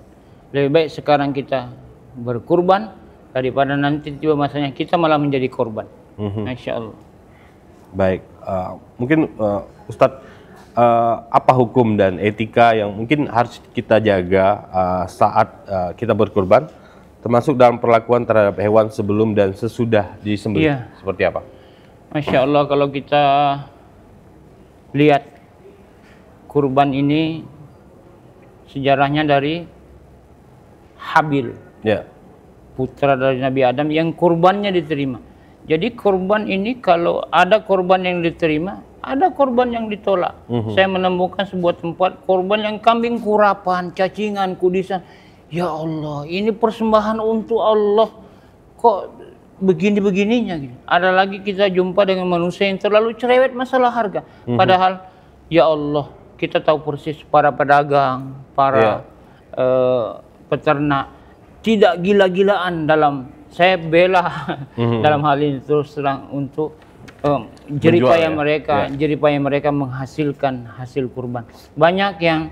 Lebih baik sekarang kita berkurban daripada nanti tiba masanya kita malah menjadi korban. Insya Allah. Baik, mungkin Ustadz, apa hukum dan etika yang mungkin harus kita jaga saat kita berkurban, termasuk dalam perlakuan terhadap hewan sebelum dan sesudah disembelih, seperti apa? Masya Allah, kalau kita lihat kurban ini sejarahnya dari Habil, putra dari Nabi Adam yang kurbannya diterima. Jadi korban ini, kalau ada korban yang diterima, ada korban yang ditolak. Saya menemukan sebuah tempat korban yang kambing kurapan, cacingan, kudisan. Ya Allah, ini persembahan untuk Allah, kok begini-begininya gitu. Ada lagi kita jumpa dengan manusia yang terlalu cerewet masalah harga. Padahal ya Allah, kita tahu persis para pedagang, para peternak tidak gila-gilaan dalam, saya bela dalam hal ini terus terang untuk jeripaya mereka menghasilkan hasil kurban. Banyak yang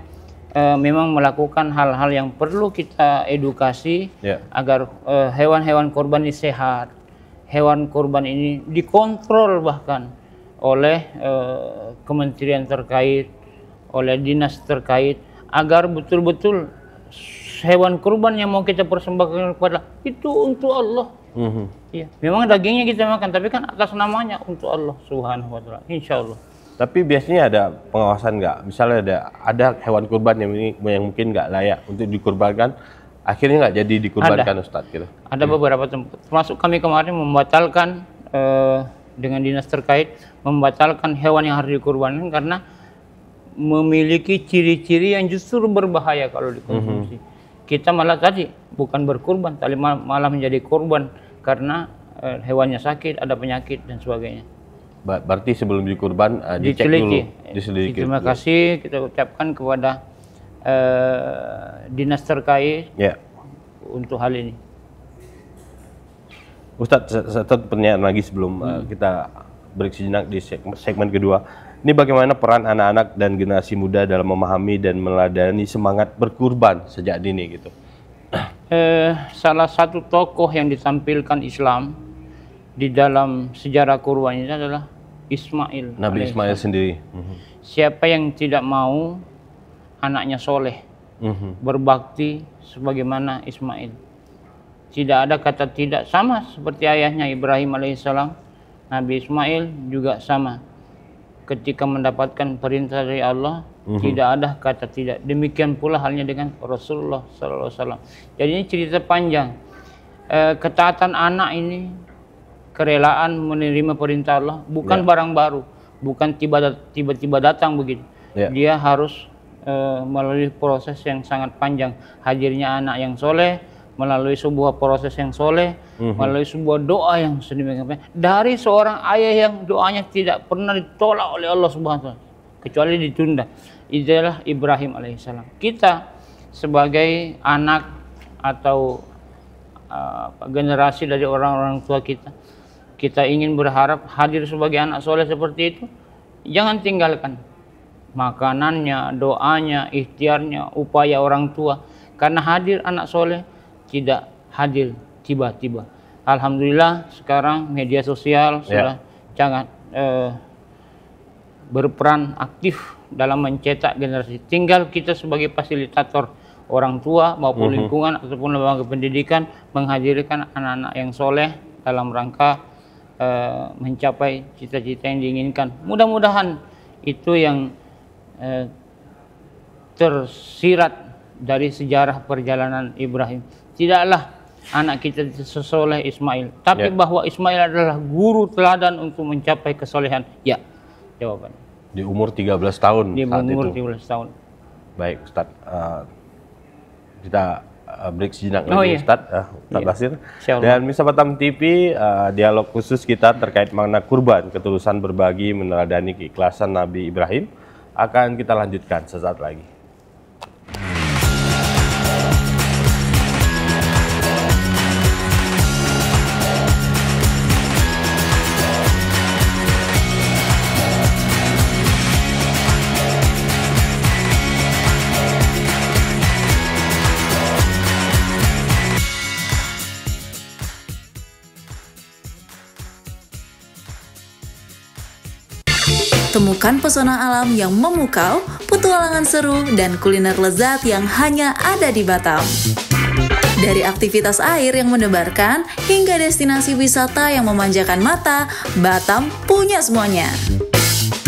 memang melakukan hal-hal yang perlu kita edukasi agar hewan-hewan kurban ini sehat. Hewan kurban ini dikontrol bahkan oleh kementerian terkait, oleh dinas terkait, agar betul-betul hewan kurban yang mau kita persembahkan kepada itu untuk Allah. Ya, memang dagingnya kita makan, tapi kan atas namanya untuk Allah Subhanahu wa taala. Insyaallah. Tapi biasanya ada pengawasan nggak? Misalnya ada hewan kurban yang mungkin nggak layak untuk dikurbankan, akhirnya nggak jadi dikurbankan, Ustadz gitu. Ada beberapa tempat, termasuk kami kemarin membatalkan dengan dinas terkait, membatalkan hewan yang harus dikurbankan karena memiliki ciri-ciri yang justru berbahaya kalau dikonsumsi. Kita malah tadi bukan berkurban, tapi malah menjadi korban karena hewannya sakit, ada penyakit dan sebagainya. Berarti sebelum dikurban dicek dulu, diselidiki. Terima kasih kita ucapkan kepada dinas terkait untuk hal ini. Ustadz, satu pertanyaan lagi sebelum kita break sejenak di segmen kedua. Ini bagaimana peran anak-anak dan generasi muda dalam memahami dan meneladani semangat berkurban sejak dini gitu? Salah satu tokoh yang ditampilkan Islam di dalam sejarah kurban ini adalah Ismail. Nabi Ismail sendiri. Siapa yang tidak mau anaknya soleh, berbakti sebagaimana Ismail? Tidak ada kata tidak, sama seperti ayahnya Ibrahim alaihissalam. Nabi Ismail juga sama. Ketika mendapatkan perintah dari Allah, tidak ada kata tidak. Demikian pula halnya dengan Rasulullah SAW. Jadi ini cerita panjang. Ketaatan anak ini, kerelaan menerima perintah Allah, bukan barang baru, bukan tiba-tiba datang begitu. Dia harus melalui proses yang sangat panjang. Hadirnya anak yang soleh, melalui sebuah proses yang soleh, melalui sebuah doa yang sedemikian dari seorang ayah yang doanya tidak pernah ditolak oleh Allah Subhanahu wa Ta'ala kecuali ditunda. Itulah Ibrahim alaihissalam. Kita sebagai anak atau generasi dari orang-orang tua kita ingin berharap hadir sebagai anak soleh seperti itu. Jangan tinggalkan makanannya, doanya, ikhtiarnya, upaya orang tua, karena hadir anak soleh tidak hadir tiba-tiba. Alhamdulillah sekarang media sosial sudah sangat berperan aktif dalam mencetak generasi. Tinggal kita sebagai fasilitator, orang tua maupun lingkungan ataupun lembaga pendidikan, menghadirkan anak-anak yang soleh dalam rangka mencapai cita-cita yang diinginkan. Mudah-mudahan itu yang tersirat dari sejarah perjalanan Ibrahim. Tidaklah anak kita sesoleh Ismail, tapi bahwa Ismail adalah guru teladan untuk mencapai kesolehan. Ya, jawabannya. Di umur 13 tahun Di saat umur itu. 13 tahun. Baik, Ustaz. Kita break sejenak lagi, Ustaz. Ustaz Basir. Dan Misa Batam TV, dialog khusus kita terkait makna kurban, ketulusan berbagi, meneladani keikhlasan Nabi Ibrahim, akan kita lanjutkan sesaat lagi. Temukan pesona alam yang memukau, petualangan seru, dan kuliner lezat yang hanya ada di Batam. Dari aktivitas air yang mendebarkan, hingga destinasi wisata yang memanjakan mata, Batam punya semuanya.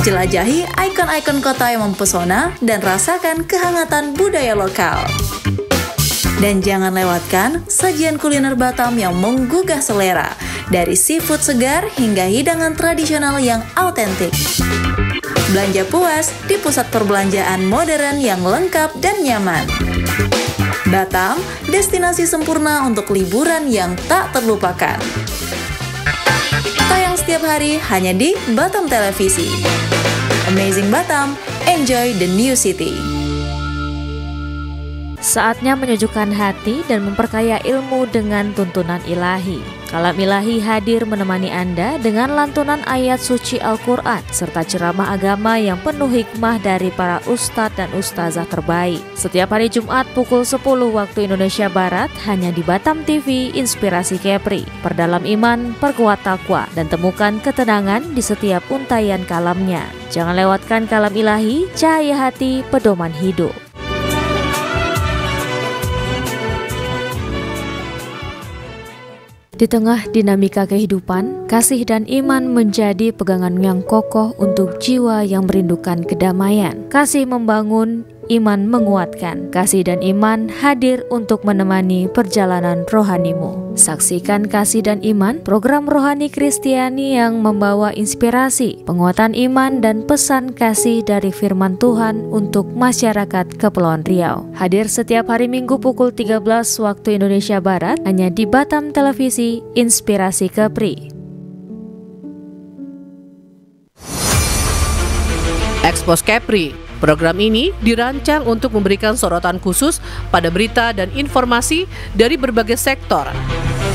Jelajahi ikon-ikon kota yang mempesona dan rasakan kehangatan budaya lokal. Dan jangan lewatkan sajian kuliner Batam yang menggugah selera, dari seafood segar hingga hidangan tradisional yang autentik. Belanja puas di pusat perbelanjaan modern yang lengkap dan nyaman. Batam, destinasi sempurna untuk liburan yang tak terlupakan. Tayang setiap hari hanya di Batam Televisi. Amazing Batam, enjoy the new city. Saatnya menyejukkan hati dan memperkaya ilmu dengan tuntunan ilahi. Kalam Ilahi hadir menemani Anda dengan lantunan ayat suci Al-Quran serta ceramah agama yang penuh hikmah dari para ustadz dan ustazah terbaik. Setiap hari Jumat pukul 10 waktu Indonesia Barat hanya di Batam TV Inspirasi Kepri. Perdalam iman, perkuat takwa, dan temukan ketenangan di setiap untayan kalamnya. Jangan lewatkan Kalam Ilahi, cahaya hati, pedoman hidup. Di tengah dinamika kehidupan, kasih dan iman menjadi pegangan yang kokoh untuk jiwa yang merindukan kedamaian. Kasih membangun, iman menguatkan. Kasih dan iman hadir untuk menemani perjalanan rohanimu. Saksikan Kasih dan Iman, program rohani Kristiani yang membawa inspirasi, penguatan iman, dan pesan kasih dari firman Tuhan untuk masyarakat Kepulauan Riau. Hadir setiap hari Minggu pukul 13 waktu Indonesia Barat hanya di Batam Televisi Inspirasi Kepri. Expose Kepri. Program ini dirancang untuk memberikan sorotan khusus pada berita dan informasi dari berbagai sektor.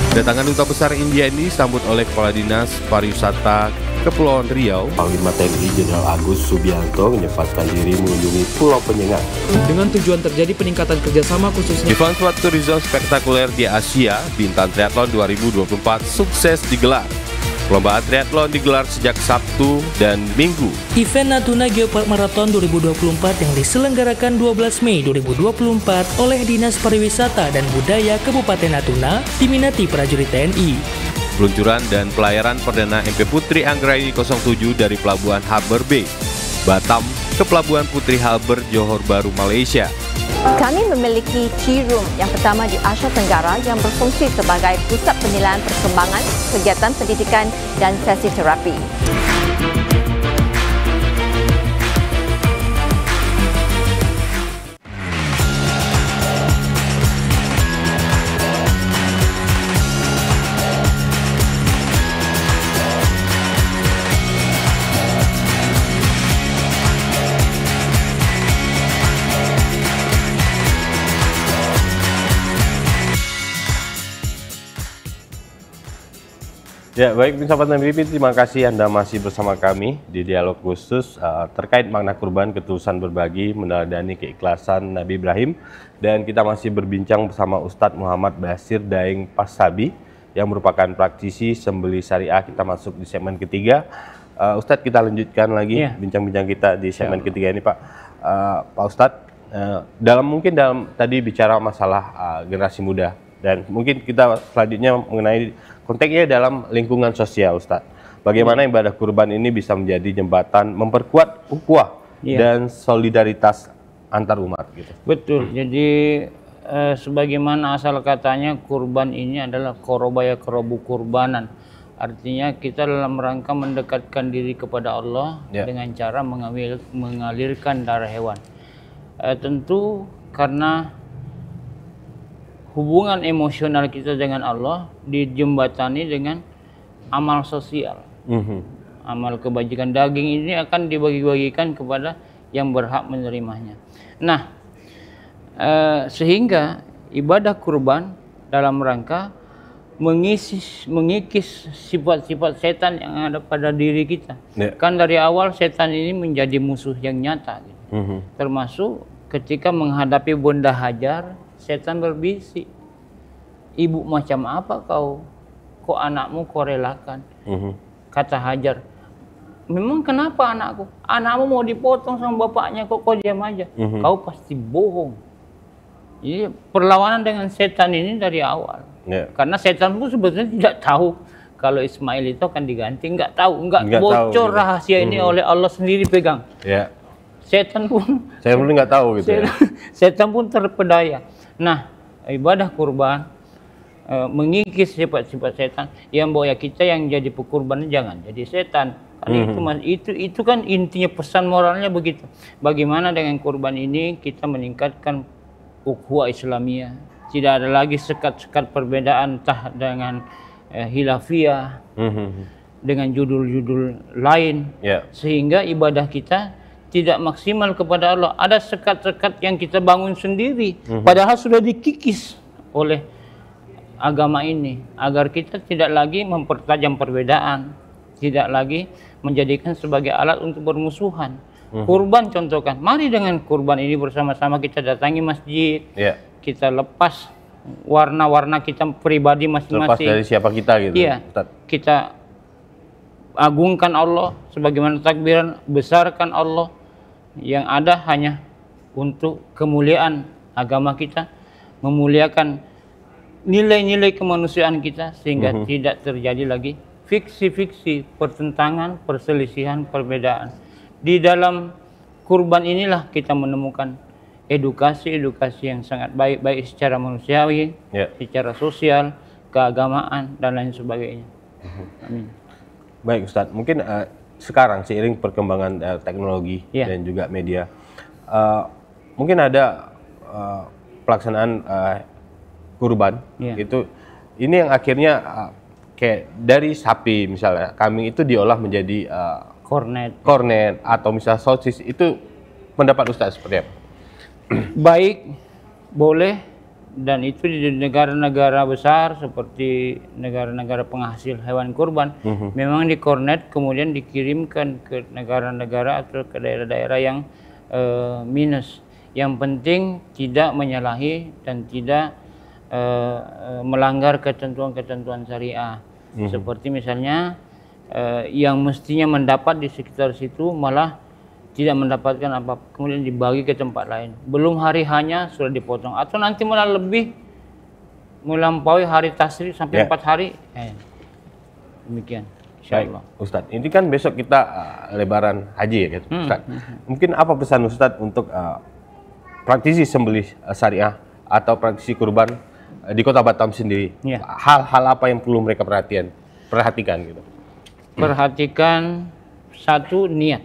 Kedatangan Duta Besar India ini disambut oleh Kepala Dinas Pariwisata Kepulauan Riau, Panglima TNI Jenderal Agus Subianto menyempatkan diri mengunjungi Pulau Penyengat. Dengan tujuan terjadi peningkatan kerjasama khususnya Event suatu tourism spektakuler di Asia, Bintan Triathlon 2024 sukses digelar. Perlombaan triathlon digelar sejak Sabtu dan Minggu. Event Natuna Geopark Marathon 2024 yang diselenggarakan 12 Mei 2024 oleh Dinas Pariwisata dan Budaya Kabupaten Natuna diminati prajurit TNI. Peluncuran dan pelayaran perdana MP Putri Anggraini 07 dari Pelabuhan Harbour Bay, Batam ke Pelabuhan Putri Harbour, Johor Bahru, Malaysia. Kami memiliki tea room yang pertama di Asia Tenggara yang berfungsi sebagai pusat penilaian perkembangan, kegiatan pendidikan dan sesi terapi. Ya, baik sahabat NBP, terima kasih Anda masih bersama kami di dialog khusus terkait makna kurban, ketulusan berbagi, meneladani keikhlasan Nabi Ibrahim. Dan kita masih berbincang bersama Ustadz Muhammad Basir Daeng Pasabi yang merupakan praktisi sembelih syariah. Kita masuk di segmen ketiga. Ustadz, kita lanjutkan lagi bincang-bincang kita di segmen ketiga ini, Pak. Pak Ustadz, dalam tadi bicara masalah generasi muda, dan mungkin kita selanjutnya mengenai konteksnya dalam lingkungan sosial, Ustadz. Bagaimana ibadah kurban ini bisa menjadi jembatan memperkuat ukhuwah dan solidaritas antar umat, gitu. Betul. Jadi sebagaimana asal katanya, kurban ini adalah korobaya korobu kurbanan. Artinya kita dalam rangka mendekatkan diri kepada Allah dengan cara mengalirkan darah hewan. Tentu karena hubungan emosional kita dengan Allah dijembatani dengan amal sosial. Amal kebajikan daging ini akan dibagi-bagikan kepada yang berhak menerimanya. Nah, sehingga ibadah kurban dalam rangka mengikis sifat-sifat setan yang ada pada diri kita. Kan dari awal setan ini menjadi musuh yang nyata, gitu. Termasuk ketika menghadapi Bunda Hajar, setan berbisik, ibu macam apa kau? Kok anakmu kau relakan? Kata Hajar, memang kenapa anakku? Anakmu mau dipotong sama bapaknya, kok kau diam aja? Kau pasti bohong. Jadi perlawanan dengan setan ini dari awal. Karena setan pun sebetulnya tidak tahu kalau Ismail itu akan diganti, nggak bocor rahasia ini oleh Allah sendiri pegang. Setan pun nggak tahu gitu. Setan pun terpedaya. Nah, ibadah kurban mengikis sifat-sifat setan yang bahwa kita yang jadi pekurban jangan jadi setan. Karena itu kan intinya pesan moralnya begitu. Bagaimana dengan kurban ini kita meningkatkan ukhuwah Islamiyah. Tidak ada lagi sekat-sekat perbedaan entah dengan hilafiyah, dengan judul-judul lain, sehingga ibadah kita tidak maksimal kepada Allah. Ada sekat-sekat yang kita bangun sendiri, padahal sudah dikikis oleh agama ini, agar kita tidak lagi mempertajam perbedaan, tidak lagi menjadikan sebagai alat untuk bermusuhan. Kurban contohkan, mari dengan kurban ini bersama-sama kita datangi masjid, kita lepas warna-warna kita pribadi masing-masing. Lepas dari siapa kita gitu. Kita agungkan Allah, sebagaimana takbiran, besarkan Allah. Yang ada hanya untuk kemuliaan agama kita, memuliakan nilai-nilai kemanusiaan kita, sehingga tidak terjadi lagi fiksi-fiksi, pertentangan, perselisihan, perbedaan. Di dalam kurban inilah kita menemukan edukasi-edukasi yang sangat baik secara manusiawi, secara sosial, keagamaan, dan lain sebagainya. Amin. Baik Ustadz, mungkin sekarang seiring perkembangan teknologi dan juga media, mungkin ada pelaksanaan kurban itu, ini yang akhirnya kayak dari sapi misalnya, kambing itu diolah menjadi kornet atau misalnya sosis, itu pendapat Ustadz seperti apa? Baik, boleh, dan itu di negara-negara besar seperti negara-negara penghasil hewan kurban memang dikornet kemudian dikirimkan ke negara-negara atau ke daerah-daerah yang minus. Yang penting tidak menyalahi dan tidak melanggar ketentuan-ketentuan syariah. Seperti misalnya yang mestinya mendapat di sekitar situ malah tidak mendapatkan apa, kemudian dibagi ke tempat lain. Belum hari hanya sudah dipotong, atau nanti malah lebih melampaui hari tasrik sampai 4 hari. Demikian. Insyaallah. Ustadz, ini kan besok kita lebaran haji ya, gitu, Ustadz. Mungkin apa pesan Ustadz untuk praktisi sembelih syariah atau praktisi kurban di Kota Batam sendiri? Hal-hal apa yang perlu mereka perhatikan gitu? Perhatikan satu, niat.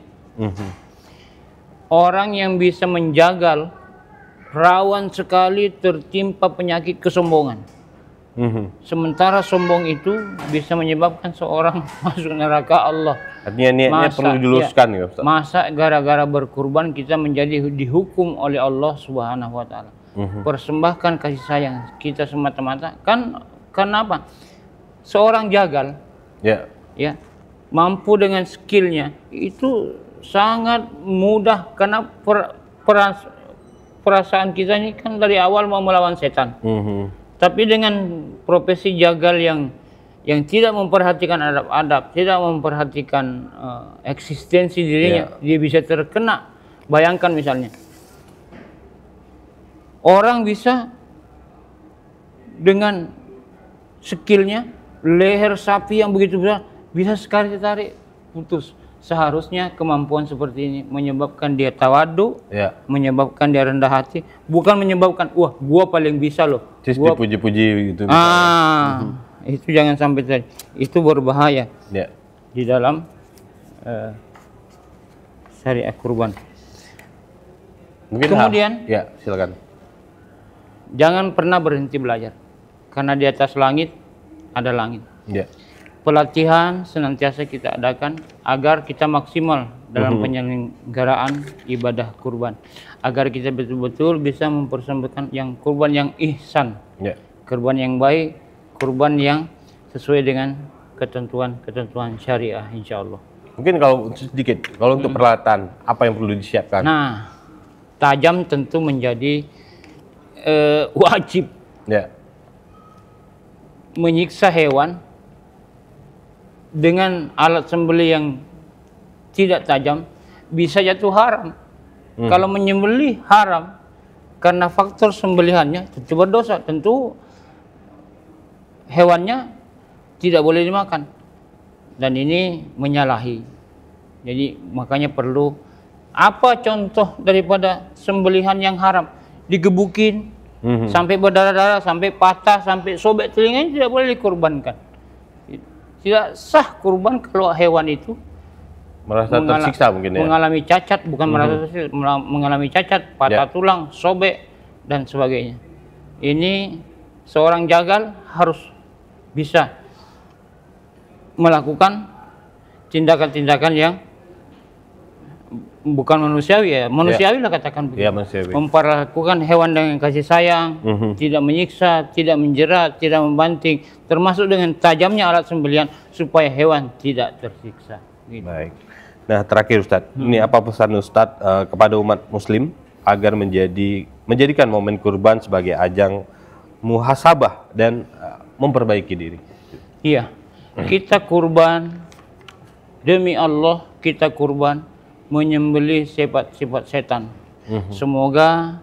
Orang yang bisa menjagal rawan sekali tertimpa penyakit kesombongan. Sementara sombong itu bisa menyebabkan seorang masuk neraka Allah. Artinya niatnya perlu diluruskan ya, Ustaz. Masa gara-gara berkurban kita menjadi dihukum oleh Allah Subhanahu wa taala. Persembahkan kasih sayang kita semata-mata kan karena apa? Seorang jagal ya mampu dengan skillnya itu sangat mudah karena perasaan kita ini kan dari awal mau melawan setan. Tapi dengan profesi jagal yang tidak memperhatikan adab-adab, tidak memperhatikan eksistensi dirinya, dia bisa terkena. Bayangkan misalnya, orang bisa dengan skillnya, leher sapi yang begitu besar, bisa sekali ditarik, putus. Seharusnya kemampuan seperti ini menyebabkan dia tawadu, menyebabkan dia rendah hati, bukan menyebabkan wah gua paling bisa loh. Terus dipuji-puji gitu. Itu jangan sampai terjadi. Itu berbahaya di dalam syariat kurban. Kemudian silakan. Jangan pernah berhenti belajar, karena di atas langit ada langit. Pelatihan senantiasa kita adakan agar kita maksimal dalam penyelenggaraan ibadah kurban, agar kita betul-betul bisa mempersembahkan yang kurban yang ihsan, kurban yang baik, kurban yang sesuai dengan ketentuan-ketentuan syariah, insya Allah. Mungkin kalau sedikit, kalau untuk peralatan apa yang perlu disiapkan? Nah, tajam tentu menjadi wajib. Menyiksa hewan dengan alat sembelih yang tidak tajam bisa jatuh haram. Kalau menyembelih haram karena faktor sembelihannya tentu berdosa, tentu hewannya tidak boleh dimakan dan ini menyalahi. Jadi makanya perlu apa contoh daripada sembelihan yang haram? Digebukin sampai berdarah-darah, sampai patah, sampai sobek telinganya, tidak boleh dikurbankan. Tidak sah kurban kalau hewan itu merasa tersiksa mungkin ya. Mengalami cacat, bukan merasa tersiksa, mengalami cacat, patah tulang, sobek dan sebagainya. Ini seorang jagal harus bisa melakukan tindakan-tindakan yang bukan manusiawi manusiawi lah katakan begitu. Memperlakukan hewan dengan kasih sayang, tidak menyiksa, tidak menjerat, tidak membanting, termasuk dengan tajamnya alat sembelihan supaya hewan tidak tersiksa. Gitu. Baik. Nah terakhir Ustadz, ini apa pesan Ustadz kepada umat Muslim agar menjadikan momen kurban sebagai ajang muhasabah dan memperbaiki diri? Iya, kita kurban demi Allah, kita kurban menyembelih sifat-sifat setan. Semoga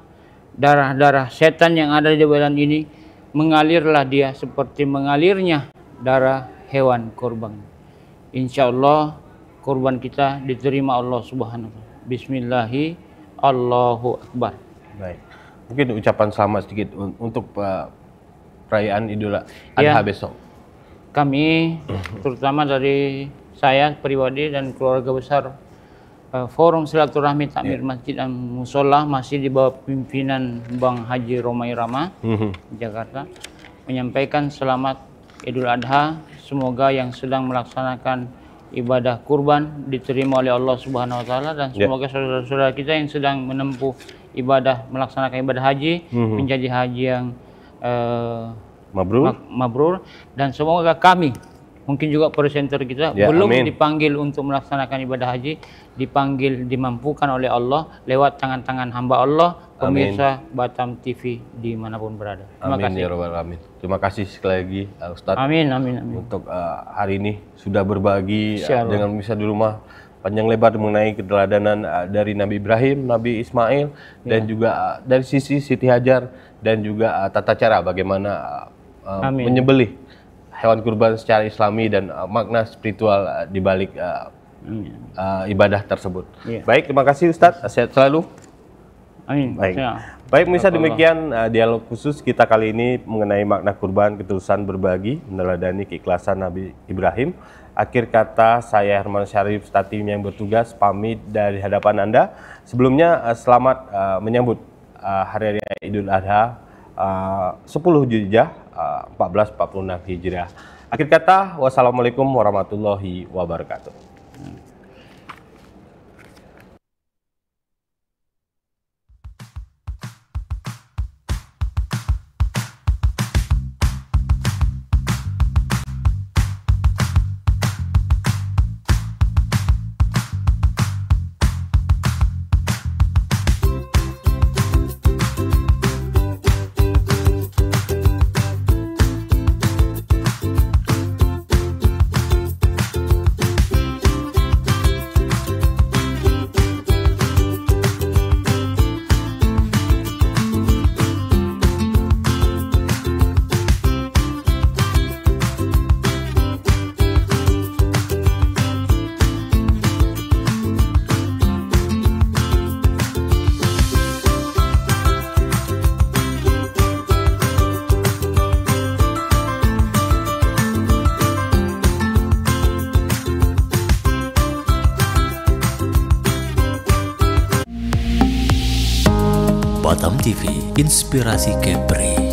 darah-darah setan yang ada di badan ini mengalirlah dia seperti mengalirnya darah hewan kurban. Insya Allah kurban kita diterima Allah Subhanahu wa ta'ala. Bismillahi Allahu Akbar. Baik. Mungkin ucapan selamat sedikit untuk perayaan Idul Adha besok. Kami terutama dari saya pribadi dan keluarga besar Forum Silaturahmi Takmir Masjid dan Musola masih di bawah pimpinan Bang Haji Romai Rama Jakarta menyampaikan selamat Idul Adha. Semoga yang sedang melaksanakan ibadah kurban diterima oleh Allah Subhanahu wa taala dan semoga saudara-saudara kita yang sedang menempuh ibadah melaksanakan ibadah haji menjadi haji yang mabrur, dan semoga kami, mungkin juga presenter kita, belum dipanggil untuk melaksanakan ibadah haji, dipanggil, dimampukan oleh Allah lewat tangan-tangan hamba Allah, pemirsa Batam TV dimanapun berada. Terima kasih. Ya Rabbal Alamin. Terima kasih sekali lagi Ustadz. Amin. Untuk hari ini sudah berbagi dengan pemirsa di rumah panjang lebar mengenai keteladanan dari Nabi Ibrahim, Nabi Ismail, dan juga dari sisi Siti Hajar, dan juga tata cara bagaimana menyembelih hewan kurban secara Islami dan makna spiritual di balik ibadah tersebut. Baik, terima kasih Ustadz. Sehat selalu. Amin. Baik, pemirsa, demikian dialog khusus kita kali ini mengenai makna kurban, ketulusan berbagi, meneladani keikhlasan Nabi Ibrahim. Akhir kata, saya Herman Syarif, staf tim yang bertugas, pamit dari hadapan Anda. Sebelumnya, selamat menyambut Hari Raya Idul Adha 10 Zulhijjah 1446 Hijriah. Akhir kata, wassalamualaikum warahmatullahi wabarakatuh. Batam TV, inspirasi Kepri.